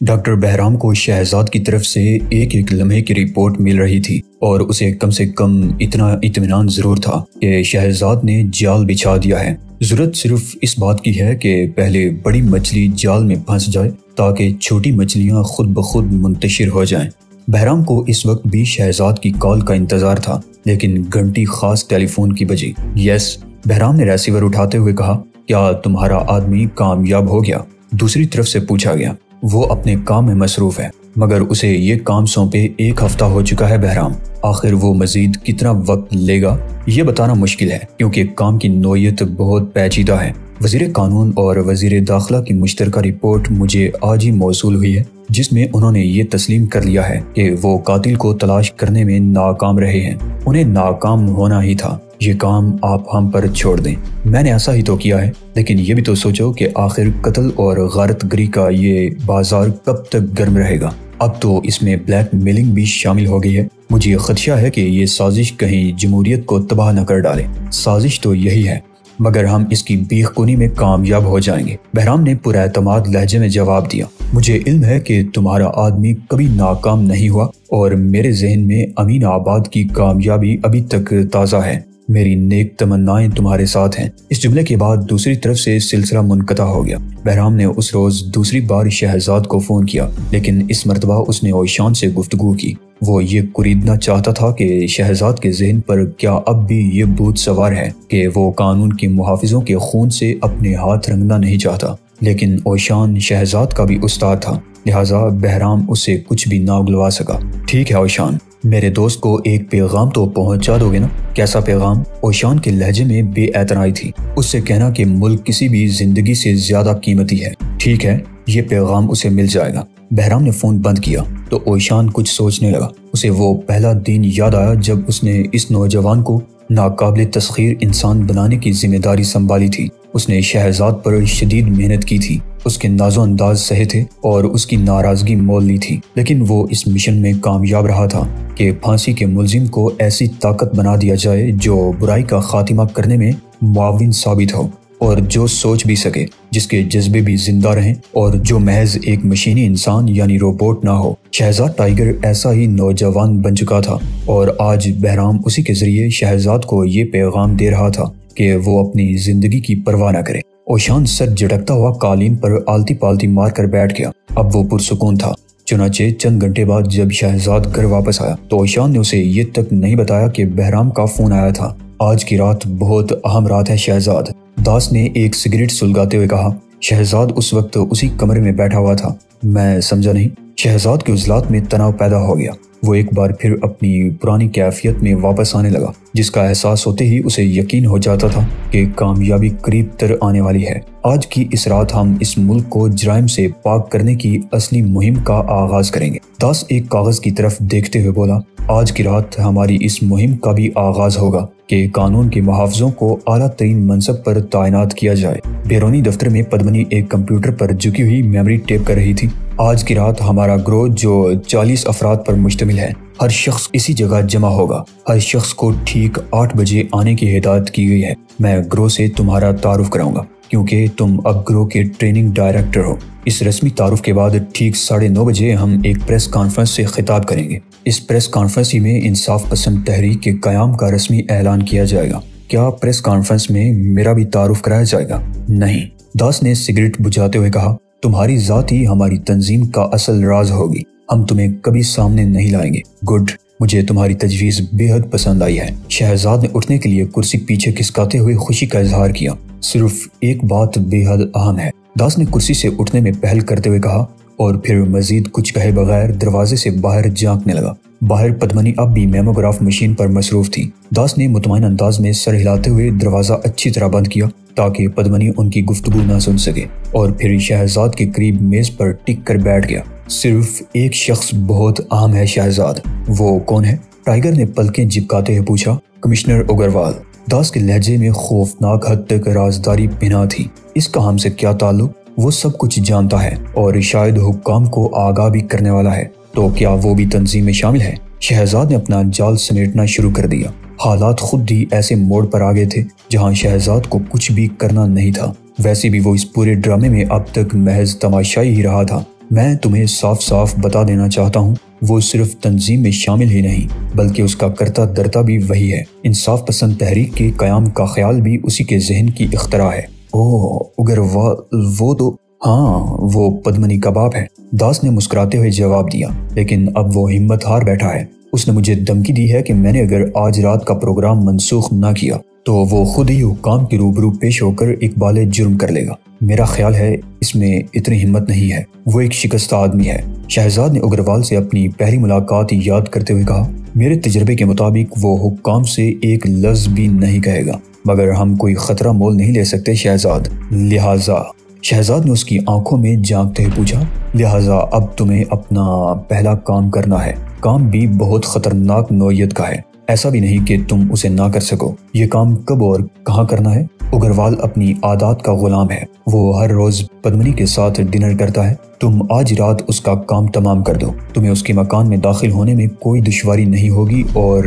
Doctor Bahram کو شہزاد کی طرف سے ایک ایک لمحے کی رپورٹ مل رہی تھی اور اسے کم سے کم اتنا اطمینان ضرور تھا کہ شہزاد نے جال بچھا دیا ہے۔ ضرورت صرف اس بات کی ہے کہ پہلے بڑی مچھلی جال میں پھنس جائے تاکہ چھوٹی مچھلیاں خود بخود منتشر ہو جائیں۔ بہرام کو اس وقت بھی شہزاد کی کال کا انتظار تھا، لیکن گھنٹی خاص ٹیلی فون کی بجی۔ یس، بہرام نے ریسیور اٹھاتے ہوئے کہا، کیا تمہارا آدمی کامیاب ہو گیا؟ دوسری طرف سے پوچھا گیا۔ وہ اپنے کام میں مصروف ہے، مگر اسے یہ کام سونپے 1 ہفتہ ہو چکا ہے بہرام۔ آخر وہ مزید کتنا وقت لے گا یہ بتانا مشکل ہے، کیونکہ کام کی نوعیت بہت پیچیدہ ہے۔ وزیر قانون اور وزیر داخلہ کی مشترکہ رپورٹ مجھے آج ہی موصول ہوئی ہے، جس میں انہوں نے یہ تسلیم کر لیا ہے کہ وہ قاتل کو تلاش کرنے میں ناکام رہے ہیں۔ انہیں ناکام ہونا ہی تھا۔ یہ کام آپ ہم پر چھوڑ دیں۔ میں نے ایسا ہی تو کیا ہے، لیکن یہ بھی تو سوچو کہ آخر قتل اور غارت گری کا یہ بازار کب تک گرم رہے گا؟ اب تو اس میں بلیک میلنگ بھی شامل ہو گئی ہے۔ مجھے خدشہ ہے کہ یہ سازش کہیں جمہوریت کو تباہ نہ کر ڈالے۔ سازش تو یہی ہے، مگر ہم اس کی بیخ کنی میں کامیاب ہو جائیں گے۔ بہرام نے پر اعتماد لہجے میں جواب دیا، مجھے علم ہے کہ تمہارا آدمی کبھی ناکام نہیں ہوا اور میرے ذہن میں امین آباد کی کامیابی ابھی تک تازہ ہے۔ میری نیک تمنائیں تمہارے ساتھ ہیں۔ اس جملے کے بعد دوسری طرف سے سلسلہ منقطع ہو گیا۔ بہرام نے اس روز دوسری بار شہزاد کو فون کیا، لیکن اس مرتبہ اس نے اوشان سے گفتگو کی۔ وہ یہ قریدنا چاہتا تھا کہ شہزاد کے ذہن پر کیا اب بھی یہ بھوت سوار ہے کہ وہ قانون کے محافظوں کے خون سے اپنے ہاتھ رنگنا نہیں چاہتا۔ لیکن اوشان شہزاد کا بھی استاد تھا، لہٰذا بہرام اسے کچھ بھی نہ اگلوا سکا۔ ٹھیک ہے اوشان، میرے دوست کو ایک پیغام تو پہنچا دو گے نا؟ کیسا پیغام؟ اوشان کے لہجے میں بے اعتنائی تھی۔ اس سے کہنا کہ ملک کسی بھی زندگی سے زیادہ قیمتی ہے۔ ٹھیک ہے، یہ پیغام اسے مل جائے گا۔ بہرام نے فون بند کیا تو اوشان کچھ سوچنے لگا۔ اسے وہ پہلا دن یاد آیا جب اس نے اس نوجوان کو ناقابل تسخیر انسان بنانے کی ذمہ داری سنبھالی تھی۔ اس نے شہزاد پر شدید محنت کی تھی، اس کے ناز و انداز سہے تھے اور اس کی ناراضگی مول لی تھی، لیکن وہ اس مشن میں کامیاب رہا تھا کہ پھانسی کے ملزم کو ایسی طاقت بنا دیا جائے جو برائی کا خاتمہ کرنے میں معاون ثابت ہو اور جو سوچ بھی سکے، جس کے جذبے بھی زندہ رہیں اور جو محض ایک مشینی انسان یعنی روبوٹ نہ ہو۔ شہزاد ٹائیگر ایسا ہی نوجوان بن چکا تھا اور آج بہرام اسی کے ذریعے شہزاد کو یہ پیغام دے رہا تھا کہ وہ اپنی زندگی کی پرواہ نہ کرے۔ اوشان سر جھٹکتا ہوا قالین پر آلتی پالتی مار کر بیٹھ گیا۔ اب وہ پرسکون تھا۔ چنانچہ چند گھنٹے بعد جب شہزاد گھر واپس آیا تو اوشان نے اسے یہ تک نہیں بتایا کہ بہرام کا فون آیا تھا۔ آج کی رات بہت اہم رات ہے شہزاد، داس نے ایک سگریٹ سلگاتے ہوئے کہا۔ شہزاد اس وقت اسی کمرے میں بیٹھا ہوا تھا۔ میں سمجھا نہیں۔ شہزاد کے عضلات میں تناؤ پیدا ہو گیا۔ وہ ایک بار پھر اپنی پرانی کیفیت میں واپس آنے لگا، جس کا احساس ہوتے ہی اسے یقین ہو جاتا تھا کہ کامیابی قریب تر آنے والی ہے۔ آج کی اس رات ہم اس ملک کو جرائم سے پاک کرنے کی اصلی مہم کا آغاز کریں گے۔ داس ایک کاغذ کی طرف دیکھتے ہوئے بولا، آج کی رات ہماری اس مہم کا بھی آغاز ہوگا کہ قانون کے محافظوں کو اعلیٰ ترین منصب پر تعینات کیا جائے۔ بیرونی دفتر میں پدمنی ایک کمپیوٹر پر جھکی ہوئی میموری ٹیپ کر رہی تھی۔ آج کی رات ہمارا گروہ جو 40 افراد پر مشتمل ہے، ہر شخص اسی جگہ جمع ہوگا۔ ہر شخص کو ٹھیک 8 بجے آنے کی ہدایت کی گئی ہے۔ میں گروہ سے تمہارا تعارف کراؤں گا، کیونکہ تم اب گروہ کے ٹریننگ ڈائریکٹر ہو۔ اس رسمی تعارف کے بعد ٹھیک 9:30 بجے ہم ایک پریس کانفرنس سے خطاب کریں گے۔ اس پریس کانفرنس میں انصاف پسند تحریک کے قیام کا رسمی اعلان کیا جائے گا۔ کیا پریس کانفرنس میں میرا بھی تعارف کرایا جائے گا؟ نہیں، داس نے سگریٹ بجھاتے ہوئے کہا، تمہاری ذات ہی ہماری تنظیم کا اصل راز ہوگی۔ ہم تمہیں کبھی سامنے نہیں لائیں گے۔ گڈ، مجھے تمہاری تجویز بے حد پسند آئی ہے۔ شہزاد نے اٹھنے کے لیے کرسی پیچھے کھسکاتے ہوئے خوشی کا اظہار کیا۔ صرف ایک بات بے حد اہم ہے، داس نے کرسی سے اٹھنے میں پہل کرتے ہوئے کہا، اور پھر مزید کچھ کہے بغیر دروازے سے باہر جھانکنے لگا۔ باہر پدمنی اب بھی میموگراف مشین پر مصروف تھی۔ داس نے مطمئن انداز میں سر ہلاتے ہوئے دروازہ اچھی طرح بند کیا تاکہ پدمنی ان کی گفتگو نہ سن سکے، اور پھر شہزاد کے قریب میز پر ٹک کر بیٹھ گیا۔ صرف ایک شخص بہت اہم ہے شہزاد۔ وہ کون ہے؟ ٹائیگر نے پلکیں جھپکاتے ہوئے پوچھا۔ کمشنر اگروال۔ داس کے لہجے میں خوفناک حد تک رازداری پنہاں تھی۔ اس کا ہم سے کیا تعلق؟ وہ سب کچھ جانتا ہے اور شاید حکام کو آگاہ بھی کرنے والا ہے۔ تو کیا وہ بھی تنظیم میں شامل ہے؟ شہزاد نے اپنا جال سمیٹنا شروع کر دیا۔ حالات خود ہی ایسے موڑ پر آ گئے تھے جہاں شہزاد کو کچھ بھی کرنا نہیں تھا۔ ویسے بھی وہ اس پورے ڈرامے میں اب تک محض تماشائی ہی رہا تھا۔ میں تمہیں صاف صاف بتا دینا چاہتا ہوں، وہ صرف تنظیم میں شامل ہی نہیں بلکہ اس کا کرتا درتا بھی وہی ہے۔ انصاف پسند تحریک کے قیام کا خیال بھی اسی کے ذہن کی اختراع ہے۔ اگر وہ تو ہاں، وہ پدمنی کباب ہے، داس نے مسکراتے ہوئے جواب دیا، لیکن اب وہ ہمت ہار بیٹھا ہے۔ اس نے مجھے دھمکی دی ہے کہ میں نے اگر آج رات کا پروگرام منسوخ نہ کیا تو وہ خود ہی حکام کے روبرو پیش ہو کر اقبال جرم کر لے گا۔ میرا خیال ہے اس میں اتنی ہمت نہیں ہے، وہ ایک شکستہ آدمی ہے۔ شہزاد نے اگروال سے اپنی پہلی ملاقات یاد کرتے ہوئے کہا، میرے تجربے کے مطابق وہ حکام سے ایک لفظ بھی نہیں کہے گا، مگر ہم کوئی خطرہ مول نہیں لے سکتے شہزاد، لہٰذا شہزاد نے اس کی آنکھوں میں جھانکتے ہوئے پوچھا، لہٰذا اب تمہیں اپنا پہلا کام کرنا ہے۔ کام بھی بہت خطرناک نوعیت کا ہے، ایسا بھی نہیں کہ تم اسے نہ کر سکو۔ یہ کام کب اور کہاں کرنا ہے؟ اگروال اپنی عادات کا غلام ہے، وہ ہر روز پدمنی کے ساتھ ڈنر کرتا ہے۔ تم آج رات اس کا کام تمام کر دو، تمہیں اس کے مکان میں داخل ہونے میں کوئی دشواری نہیں ہوگی، اور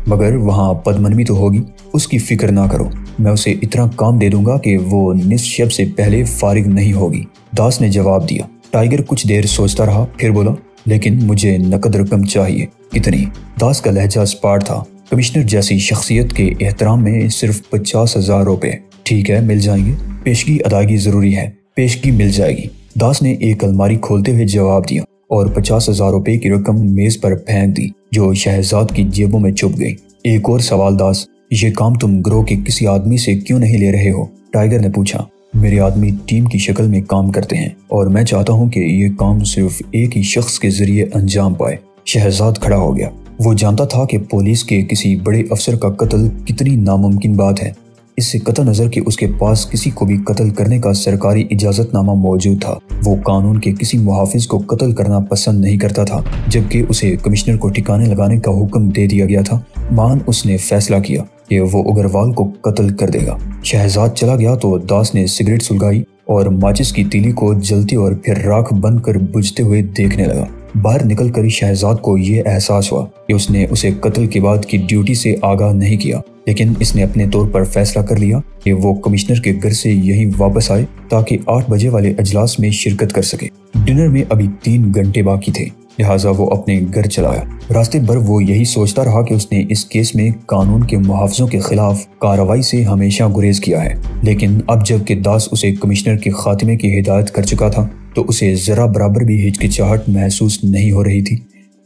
مگر وہاں پدمنی تو ہوگی، اس کی فکر نہ کرو۔ میں اسے اتنا کام دے دوں گا کہ وہ نصف شب سے پہلے فارغ نہیں ہوگی۔ داس نے جواب دیا۔ ٹائیگر کچھ دیر سوچتا رہا، پھر بولا، لیکن مجھے نقد رقم چاہیے۔ کتنی؟ داس کا لہجہ اسپاٹ تھا۔ کمشنر جیسی شخصیت کے احترام میں صرف 50,000 روپے۔ ٹھیک ہے، مل جائیں گے۔ پیشگی ادائیگی ضروری ہے۔ پیشگی مل جائے گی، داس نے ایک الماری کھولتے ہوئے جواب دیا اور 50,000 روپے کی رقم میز پر پھینک دی جو شہزاد کی جیبوں میں چھپ گئی۔ ایک اور سوال داس، یہ کام تم گروہ کے کسی آدمی سے کیوں نہیں لے رہے ہو؟ ٹائیگر نے پوچھا۔ میرے آدمی ٹیم کی شکل میں کام کرتے ہیں اور میں چاہتا ہوں کہ یہ کام صرف ایک ہی شخص کے ذریعے انجام پائے۔ شہزاد کھڑا ہو گیا۔ وہ جانتا تھا کہ پولیس کے کسی بڑے افسر کا قتل کتنی ناممکن بات ہے، اس سے قطع نظر کہ اس کے پاس کسی کو بھی قتل کرنے کا سرکاری اجازت نامہ موجود تھا۔ وہ قانون کے کسی محافظ کو قتل کرنا پسند نہیں کرتا تھا، جبکہ اسے کمشنر کو ٹھکانے لگانے کا حکم دے دیا گیا تھا۔ مان اس نے فیصلہ کیا کہ وہ اگروال کو قتل کر دے گا۔ شہزاد چلا گیا تو داس نے سگریٹ سلگائی اور ماچس کی تیلی کو جلتے اور پھر راکھ بن کر بجھتے ہوئے دیکھنے لگا۔ باہر نکل کر شہزاد کو یہ احساس ہوا کہ اس نے اسے قتل کے بعد کی ڈیوٹی سے آگاہ نہیں کیا، لیکن اس نے اپنے طور پر فیصلہ کر لیا کہ وہ کمشنر کے گھر سے یہیں واپس آئے تاکہ 8 بجے والے اجلاس میں شرکت کر سکے۔ ڈنر میں ابھی 3 گھنٹے باقی تھے، لہٰذا وہ اپنے گھر چلا آیا۔ راستے بھر وہ یہی سوچتا رہا کہ اس نے اس کیس میں قانون کے محافظوں کے خلاف کارروائی سے ہمیشہ گریز کیا ہے، لیکن اب جب کہ داس اسے کمشنر کے خاتمے کی ہدایت کر چکا تھا تو اسے ذرا برابر بھی ہچکچاہٹ محسوس نہیں ہو رہی تھی۔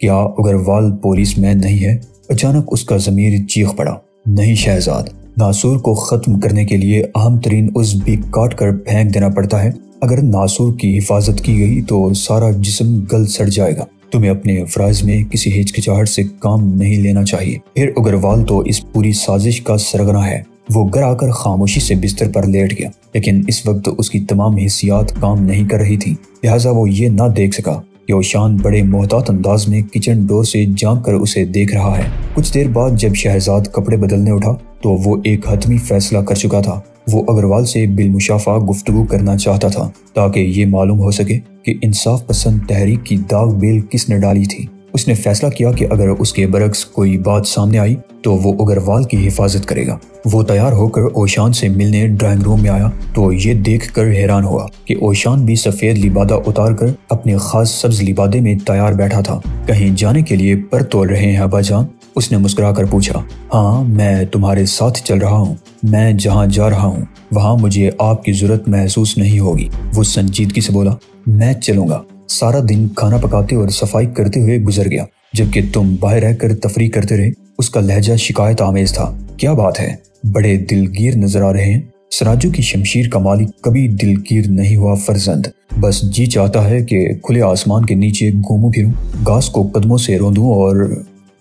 کیا اگروال پولیس مین نہیں ہے؟ اچانک اس کا ضمیر چیخ پڑا۔ نہیں شہزاد، ناصور کو ختم کرنے کے لیے اہم ترین عضو بھی کاٹ کر پھینک دینا پڑتا ہے۔ اگر ناصور کی حفاظت کی گئی تو سارا جسم گل سڑ جائے گا۔ تمہیں اپنے فرائض میں کسی ہچکچاہٹ سے کام نہیں لینا چاہیے۔ پھر اگروال تو اس پوری سازش کا سرغنہ ہے۔ وہ گھر آ کر خاموشی سے بستر پر لیٹ گیا، لیکن اس وقت اس کی تمام حسیات کام نہیں کر رہی تھی، لہٰذا وہ یہ نہ دیکھ سکا کہ اوشان بڑے محتاط انداز میں کچن ڈور سے جھانک کر اسے دیکھ رہا ہے۔ کچھ دیر بعد جب شہزاد کپڑے بدلنے اٹھا تو وہ ایک حتمی فیصلہ کر چکا تھا۔ وہ اگروال سے بالمشافہ گفتگو کرنا چاہتا تھا تاکہ یہ معلوم ہو سکے کہ انصاف پسند تحریک کی داغ بیل کس نے ڈالی تھی۔ اس نے فیصلہ کیا کہ اگر اس کے برعکس کوئی بات سامنے آئی تو وہ اگروال کی حفاظت کرے گا۔ وہ تیار ہو کر اوشان سے ملنے ڈرائنگ روم میں آیا تو یہ دیکھ کر حیران ہوا کہ اوشان بھی سفید لبادہ اتار کر اپنے خاص سبز لبادے میں تیار بیٹھا تھا۔ کہیں جانے کے لیے پر تول رہے ہیں ابا جان؟ اس نے مسکرا کر پوچھا۔ ہاں، میں تمہارے ساتھ چل رہا ہوں۔ میں جہاں جا رہا ہوں وہاں مجھے آپ کی ضرورت محسوس نہیں ہوگی۔ وہ سنجیدگی سے بولا۔ میں چلوں گا۔ سارا دن کھانا پکاتے اور صفائی کرتے ہوئے گزر گیا، جبکہ تم باہر رہ کر تفریح کرتے رہے۔ اس کا لہجہ شکایت آمیز تھا۔ کیا بات ہے؟ بڑے دلگیر نظر آ رہے ہیں۔ سراجو کی شمشیر کا مالک کبھی دلگیر نہیں ہوا فرزند، بس جی چاہتا ہے کہ کھلے آسمان کے نیچے گھوموں پھروں، گھاس کو قدموں سے روندوں، اور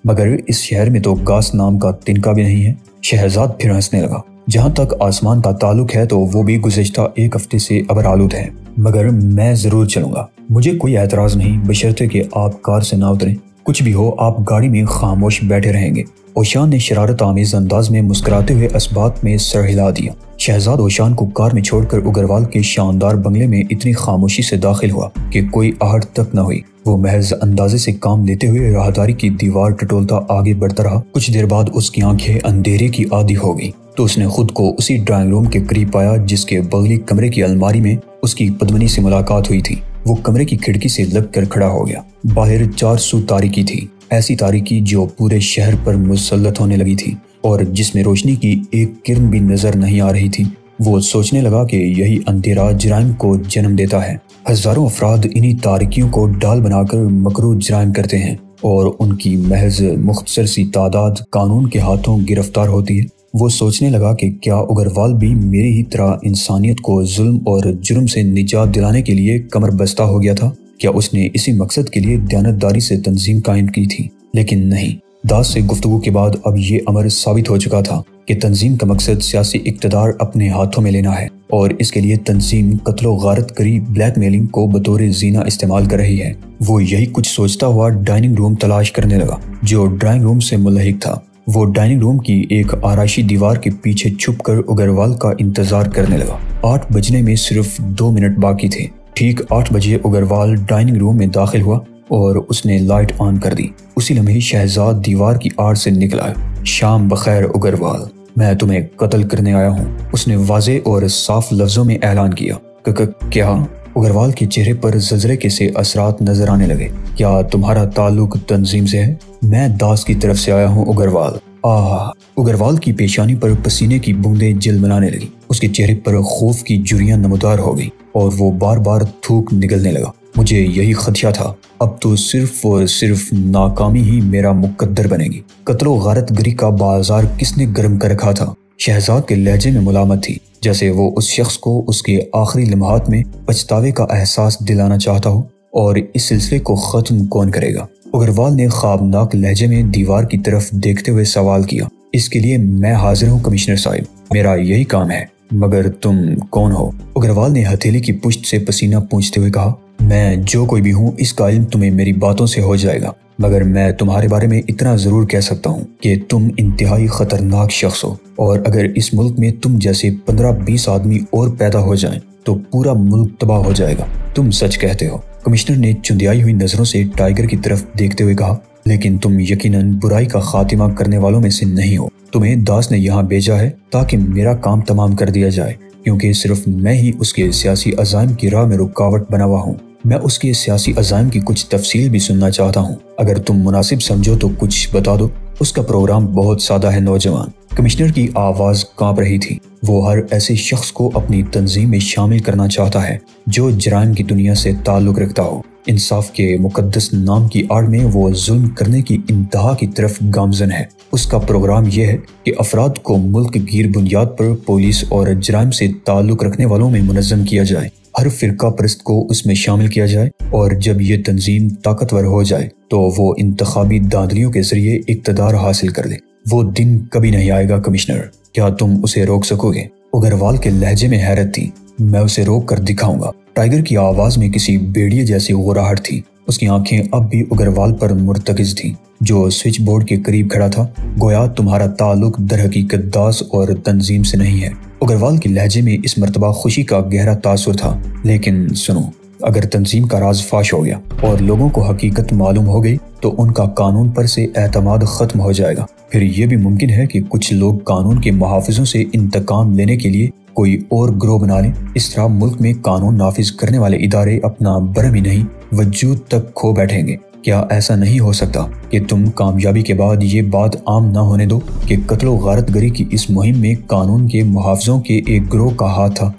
مگر اس شہر میں تو گھاس نام کا تنکا بھی نہیں ہے۔ شہزاد پھر ہنسنے لگا۔ جہاں تک آسمان کا تعلق ہے تو وہ بھی گزشتہ 1 ہفتے سے ابرآلود ہے، مگر میں ضرور چلوں گا۔ مجھے کوئی اعتراض نہیں، بشرطے کہ آپ کار سے نہ اتریں۔ کچھ بھی ہو، آپ گاڑی میں خاموش بیٹھے رہیں گے۔ اوشان نے شرارت آمیز انداز میں مسکراتے ہوئے اسباق میں سر ہلا دیا۔ شہزاد اوشان کو کار میں چھوڑ کر اگروال کے شاندار بنگلے میں اتنی خاموشی سے داخل ہوا کہ کوئی آہٹ تک نہ ہوئی۔ وہ محض اندازے سے کام لیتے ہوئے راہداری کی دیوار ٹٹولتا آگے بڑھتا رہا۔ کچھ دیر بعد اس کی آنکھیں اندھیرے کی عادی ہو گئی تو اس نے خود کو اسی ڈرائنگ روم کے قریب پایا جس کے بغلی کمرے کی الماری میں اس کی پدمنی سے ملاقات ہوئی تھی۔ وہ کمرے کی کھڑکی سے لگ کر کھڑا ہو گیا۔ باہر 400 تاریکی تھی، ایسی تاریکی جو پورے شہر پر مسلط ہونے لگی تھی اور جس میں روشنی کی ایک کرن بھی نظر نہیں آ رہی تھی۔ وہ سوچنے لگا کہ یہی اندھیرا جرائم کو جنم دیتا ہے۔ ہزاروں افراد انہی تاریکیوں کو ڈال بنا کر مکروہ جرائم کرتے ہیں اور ان کی محض مختصر سی تعداد قانون کے ہاتھوں گرفتار ہوتی ہے۔ وہ سوچنے لگا کہ کیا اگروال بھی میری ہی طرح انسانیت کو ظلم اور جرم سے نجات دلانے کے لیے کمر بستہ ہو گیا تھا؟ کیا اس نے اسی مقصد کے لیے دیانتداری سے تنظیم قائم کی تھی؟ لیکن نہیں، داس سے گفتگو کے بعد اب یہ امر ثابت ہو چکا تھا کہ تنظیم کا مقصد سیاسی اقتدار اپنے ہاتھوں میں لینا ہے اور اس کے لیے تنظیم قتل و غارت گری بلیک میلنگ کو بطور زینہ استعمال کر رہی ہے۔ وہ یہی کچھ سوچتا ہوا ڈائننگ روم تلاش کرنے لگا جو ڈرائنگ روم سے ملحق تھا۔ وہ ڈائننگ روم کی ایک آرائشی دیوار کے پیچھے چھپ کر اگروال کا انتظار کرنے لگا۔ 8 بجنے میں صرف 2 منٹ باقی تھے۔ ٹھیک 8 بجے اگروال ڈائننگ روم میں داخل ہوا اور اس نے لائٹ آن کر دی۔ اسی لمحے شہزاد دیوار کی آڑ سے نکلا۔ شام بخیر اگروال، میں تمہیں قتل کرنے آیا ہوں، اس نے واضح اور صاف لفظوں میں اعلان کیا۔ کیا؟ اگروال کے چہرے پر زلزلے کے سے اثرات نظر آنے لگے۔ کیا تمہارا تعلق تنظیم سے ہے؟ میں داس کی طرف سے آیا ہوں اگروال۔ اگروال کی پیشانی پر پسینے کی بوندیں جل بنانے لگی۔ اس کے چہرے پر خوف کی جریاں نمودار ہو گئی اور وہ بار بار تھوک نگلنے لگا۔ مجھے یہی خدشہ تھا، اب تو صرف اور صرف ناکامی ہی میرا مقدر بنے گی۔ قتل و غارت گری کا بازار کس نے گرم کر رکھا تھا؟ شہزاد کے لہجے میں ملامت تھی، جیسے وہ اس شخص کو اس کے آخری لمحات میں پچھتاوے کا احساس دلانا چاہتا ہو۔ اور اس سلسلے کو ختم کون کرے گا؟ اگروال نے خوابناک لہجے میں دیوار کی طرف دیکھتے ہوئے سوال کیا۔ اس کے لیے میں حاضر ہوں کمشنر صاحب، میرا یہی کام ہے، مگر تم کون ہو؟ اگروال نے ہتھیلی کی پشت سے پسینہ پونچھتے ہوئے کہا، میں جو کوئی بھی ہوں اس کا علم تمہیں میری باتوں سے ہو جائے گا، مگر میں تمہارے بارے میں اتنا ضرور کہہ سکتا ہوں کہ تم انتہائی خطرناک شخص ہو، اور اگر اس ملک میں تم جیسے 15-20 آدمی اور پیدا ہو جائیں تو پورا ملک تباہ ہو جائے گا۔ تم سچ کہتے ہو، کمشنر نے چندیائی ہوئی نظروں سے ٹائیگر کی طرف دیکھتے ہوئے کہا، لیکن تم یقیناً برائی کا خاتمہ کرنے والوں میں سے نہیں ہو۔ تمہیں داس نے یہاں بھیجا ہے تاکہ میرا کام تمام کر دیا جائے، کیونکہ صرف میں ہی اس کے سیاسی عزائم کی راہ میں رکاوٹ بنا ہوا ہوں۔ میں اس کے سیاسی عزائم کی کچھ تفصیل بھی سننا چاہتا ہوں، اگر تم مناسب سمجھو تو کچھ بتا دو۔ اس کا پروگرام بہت سادہ ہے نوجوان۔ کمشنر کی آواز کانپ رہی تھی۔ وہ ہر ایسے شخص کو اپنی تنظیم میں شامل کرنا چاہتا ہے جو جرائم کی دنیا سے تعلق رکھتا ہو۔ انصاف کے مقدس نام کی آڑ میں وہ ظلم کرنے کی انتہا کی طرف گامزن ہے۔ اس کا پروگرام یہ ہے کہ افراد کو ملک گیر بنیاد پر پولیس اور جرائم سے تعلق رکھنے والوں میں منظم کیا جائے، ہر فرقہ پرست کو اس میں شامل کیا جائے، اور جب یہ تنظیم طاقتور ہو جائے تو وہ انتخابی دھاندلیوں کے ذریعے اقتدار حاصل کر لے۔ وہ دن کبھی نہیں آئے گا کمشنر، کیا تم اسے روک سکو گے؟ اگروال کے لہجے میں حیرت تھی۔ میں اسے روک کر دکھاؤں گا۔ ٹائیگر کی آواز میں کسی بھیڑیے جیسی غراہٹ تھی۔ اس کی آنکھیں اب بھی اگروال پر مرتکز تھیں، جو سوئچ بورڈ کے قریب کھڑا تھا، گویا تمہارا تعلق در حقیقت داس اور تنظیم سے نہیں ہے۔ اگروال کے لہجے میں اس مرتبہ خوشی کا گہرا تاثر تھا۔ لیکن سنو، اگر تنظیم کا راز فاش ہو گیا اور لوگوں کو حقیقت معلوم ہو گئی تو ان کا قانون پر سے اعتماد ختم ہو جائے گا۔ پھر یہ بھی ممکن ہے کہ کچھ لوگ قانون کے محافظوں سے انتقام لینے کے لیے کوئی اور گروہ بنا لیں۔ اس طرح ملک میں قانون نافذ کرنے والے ادارے اپنا برہم ہی نہیں وجود تک کھو بیٹھیں گے۔ کیا ایسا نہیں ہو سکتا کہ تم کامیابی کے بعد یہ بات عام نہ ہونے دو کہ قتل و غارت گری کی اس مہم میں قانون کے محافظوں کے ایک گروہ کا ہاتھ تھا؟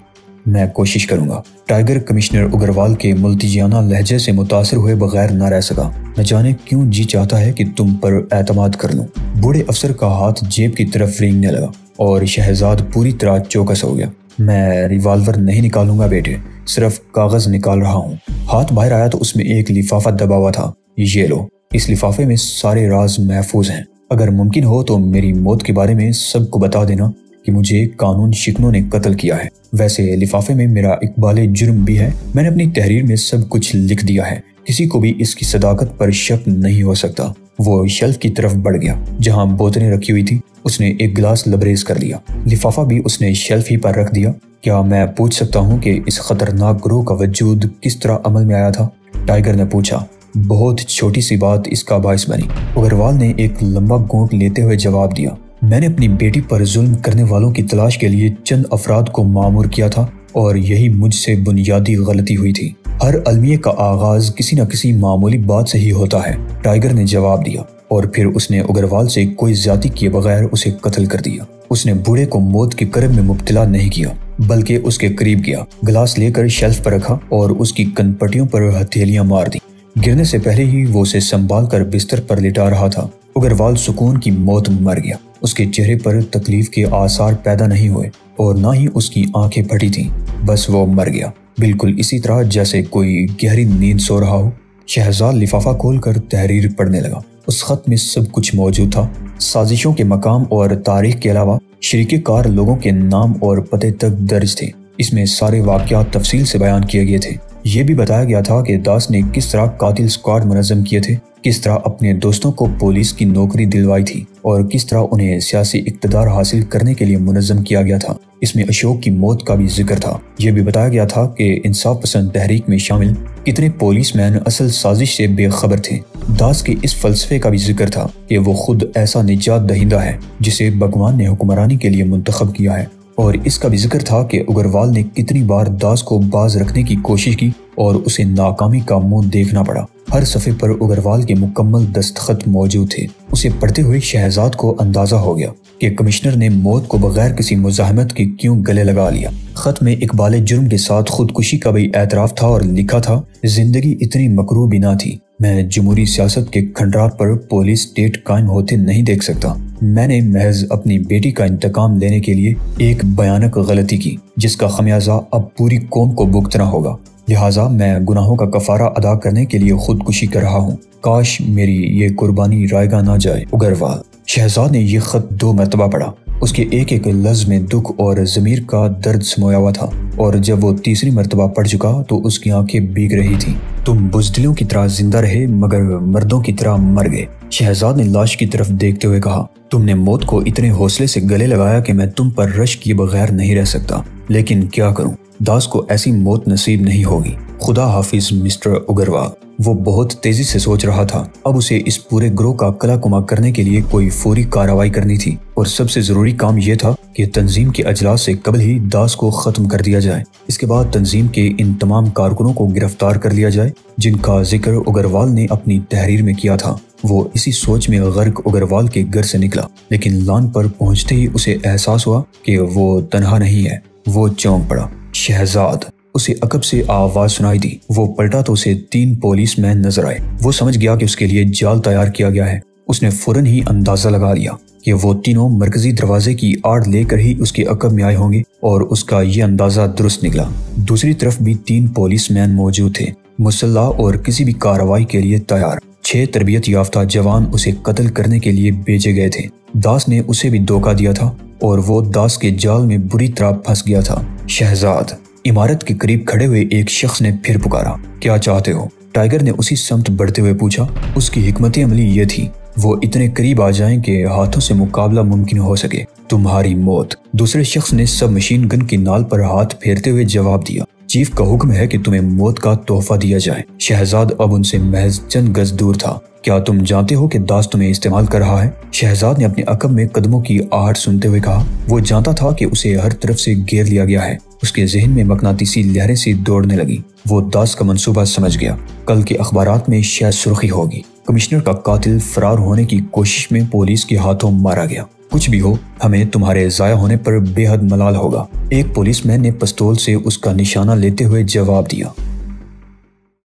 میں کوشش کروں گا۔ ٹائیگر کمشنر اگروال کے ملتجیانہ لہجے سے متاثر ہوئے بغیر نہ رہ سکا۔ نہ جانے کیوں جی چاہتا ہے کہ تم پر اعتماد کر لوں۔ بوڑھے افسر کا ہاتھ جیب کی طرف رینگنے لگا اور شہزاد پوری طرح چوکس ہو گیا۔ میں ریوالور نہیں نکالوں گا بیٹے، صرف کاغذ نکال رہا ہوں۔ ہاتھ باہر آیا تو اس میں ایک لفافہ دبا ہوا تھا۔ یہ لو، اس لفافے میں سارے راز محفوظ ہیں۔ اگر ممکن ہو تو میری موت کے بارے میں سب کو بتا دینا کہ مجھے قانون شکنوں نے قتل کیا ہے۔ ویسے لفافے میں میرا اقبال جرم بھی ہے، میں نے اپنی تحریر میں سب کچھ لکھ دیا ہے، کسی کو بھی اس کی صداقت پر شک نہیں ہو سکتا۔ وہ شیلف کی طرف بڑھ گیا جہاں بوتلیں رکھی ہوئی تھی۔ اس نے ایک گلاس لبریز کر لیا۔ لفافہ بھی اس نے شیلف ہی پر رکھ دیا۔ کیا میں پوچھ سکتا ہوں کہ اس خطرناک گروہ کا وجود کس طرح عمل میں آیا تھا؟ ٹائیگر نے پوچھا۔ بہت چھوٹی سی بات اس کا باعث بنی، اگروال نے ایک لمبا گھونٹ لیتے ہوئے جواب دیا۔ میں نے اپنی بیٹی پر ظلم کرنے والوں کی تلاش کے لیے چند افراد کو مامور کیا تھا اور یہی مجھ سے بنیادی غلطی ہوئی تھی۔ ہر المیے کا آغاز کسی نہ کسی معمولی بات سے ہی ہوتا ہے، ٹائیگر نے جواب دیا، اور پھر اس نے اگروال سے کوئی زیادتی کیے بغیر اسے قتل کر دیا۔ اس نے بوڑھے کو موت کے کرب میں مبتلا نہیں کیا، بلکہ اس کے قریب گیا، گلاس لے کر شیلف پر رکھا اور اس کی کن پٹیوں پر ہتھیلیاں مار دی۔ گرنے سے پہلے ہی وہ اسے سنبھال کر بستر پر لٹا رہا تھا۔ اگروال سکون کی موت مر گیا۔ اس کے چہرے پر تکلیف کے آثار پیدا نہیں ہوئے اور نہ ہی اس کی آنکھیں پھٹی تھیں، بس وہ مر گیا، بالکل اسی طرح جیسے کوئی گہری نیند سو رہا ہو۔ شہزاد لفافہ کھول کر تحریر پڑھنے لگا۔ اس خط میں سب کچھ موجود تھا، سازشوں کے مقام اور تاریخ کے علاوہ شریک کار لوگوں کے نام اور پتے تک درج تھے۔ اس میں سارے واقعات تفصیل سے بیان کیے گئے تھے۔ یہ بھی بتایا گیا تھا کہ داس نے کس طرح قاتل اسکواڈ منظم کیے تھے، کس طرح اپنے دوستوں کو پولیس کی نوکری دلوائی تھی اور کس طرح انہیں سیاسی اقتدار حاصل کرنے کے لیے منظم کیا گیا تھا۔ اس میں اشوک کی موت کا بھی ذکر تھا۔ یہ بھی بتایا گیا تھا کہ انصاف پسند تحریک میں شامل کتنے پولیس مین اصل سازش سے بے خبر تھے۔ داس کے اس فلسفے کا بھی ذکر تھا کہ وہ خود ایسا نجات دہندہ ہے جسے بھگوان نے حکمرانی کے لیے منتخب کیا ہے، اور اس کا بھی ذکر تھا کہ اگروال نے کتنی بار داس کو باز رکھنے کی کوشش کی اور اسے ناکامی کا منہ دیکھنا پڑا۔ ہر صفحے پر اگروال کے مکمل دستخط موجود تھے۔ اسے پڑھتے ہوئے شہزاد کو اندازہ ہو گیا کہ کمشنر نے موت کو بغیر کسی مزاحمت کے کیوں گلے لگا لیا۔ خط میں اقبال جرم کے ساتھ خودکشی کا بھی اعتراف تھا اور لکھا تھا، زندگی اتنی مکروہ بھی نہ تھی، میں جمہوری سیاست کے کھنڈرات پر پولیس اسٹیٹ قائم ہوتے نہیں دیکھ سکتا۔ میں نے محض اپنی بیٹی کا انتقام لینے کے لیے ایک بھیانک غلطی کی، جس کا خمیازہ اب پوری قوم کو بھگتنا ہوگا، لہٰذا میں گناہوں کا کفارہ ادا کرنے کے لیے خودکشی کر رہا ہوں۔ کاش میری یہ قربانی رائگاں نہ جائے۔ اگروال۔ شہزاد نے یہ خط 2 مرتبہ پڑھا۔ اس کے ایک ایک لفظ میں دکھ اور ضمیر کا درد سمویا ہوا تھا، اور جب وہ تیسری مرتبہ پڑھ چکا تو اس کی آنکھیں بھیگ رہی تھیں۔ تم بزدلوں کی طرح زندہ رہے مگر مردوں کی طرح مر گئے، شہزاد نے لاش کی طرف دیکھتے ہوئے کہا۔ تم نے موت کو اتنے حوصلے سے گلے لگایا کہ میں تم پر رشک کیے بغیر نہیں رہ سکتا، لیکن کیا کروں، داس کو ایسی موت نصیب نہیں ہوگی۔ خدا حافظ مسٹر اگروال۔ وہ بہت تیزی سے سوچ رہا تھا۔ اب اسے اس پورے گروہ کا کلا کما کرنے کے لیے کوئی فوری کارروائی کرنی تھی، اور سب سے ضروری کام یہ تھا کہ تنظیم کے اجلاس سے قبل ہی داس کو ختم کر دیا جائے۔ اس کے بعد تنظیم کے ان تمام کارکنوں کو گرفتار کر لیا جائے جن کا ذکر اگروال نے اپنی تحریر میں کیا تھا۔ وہ اسی سوچ میں غرق اگروال کے گھر سے نکلا، لیکن لان پر پہنچتے ہی اسے احساس ہوا کہ وہ تنہا نہیں ہے۔ وہ چونک پڑا۔ شہزاد۔ اسے عقب سے آواز سنائی دی۔ وہ پلٹا تو اسے 3 پولیس مین نظر آئے۔ وہ سمجھ گیا کہ اس کے لیے جال تیار کیا گیا ہے۔ اس نے فوراً ہی اندازہ لگا لیا کہ وہ تینوں مرکزی دروازے کی آڑ لے کر ہی اس کے عقب میں آئے ہوں گے، اور اس کا یہ اندازہ درست نکلا۔ دوسری طرف بھی 3 پولیس مین موجود تھے، مسلح اور کسی بھی کارروائی کے لیے تیار۔ 6 تربیت یافتہ جوان اسے قتل کرنے کے لیے بھیجے گئے تھے۔ داس نے اسے بھی دھوکہ دیا تھا اور وہ داس کے جال میں بری طرح پھنس گیا تھا۔ شہزاد۔ عمارت کے قریب کھڑے ہوئے ایک شخص نے پھر پکارا، کیا چاہتے ہو؟ ٹائیگر نے اسی سمت بڑھتے ہوئے پوچھا۔ اس کی حکمت عملی یہ تھی، وہ اتنے قریب آ جائیں کہ ہاتھوں سے مقابلہ ممکن ہو سکے۔ تمہاری موت۔ دوسرے شخص نے سب مشین گن کی نال پر ہاتھ پھیرتے ہوئے جواب دیا، چیف کا حکم ہے کہ تمہیں موت کا تحفہ دیا جائے۔ شہزاد اب ان سے محض چند گز دور تھا۔ کیا تم جانتے ہو کہ داس تمہیں استعمال کر رہا ہے؟ شہزاد نے اپنے عقب میں قدموں کی آہٹ سنتے ہوئے کہا۔ وہ جانتا تھا کہ اسے ہر طرف سے گھیر لیا گیا ہے۔ اس کے ذہن میں مقناطیسی لہریں سی دوڑنے لگی۔ وہ داس کا منصوبہ سمجھ گیا۔ کل کے اخبارات میں شاید سرخی ہوگی، کمشنر کا قاتل فرار ہونے کی کوشش میں پولیس کے ہاتھوں مارا گیا۔ کچھ بھی ہو، ہمیں تمہارے ضائع ہونے پر بے حد ملال ہوگا۔ ایک پولیس مین نے پستول سے اس کا نشانہ لیتے ہوئے جواب دیا۔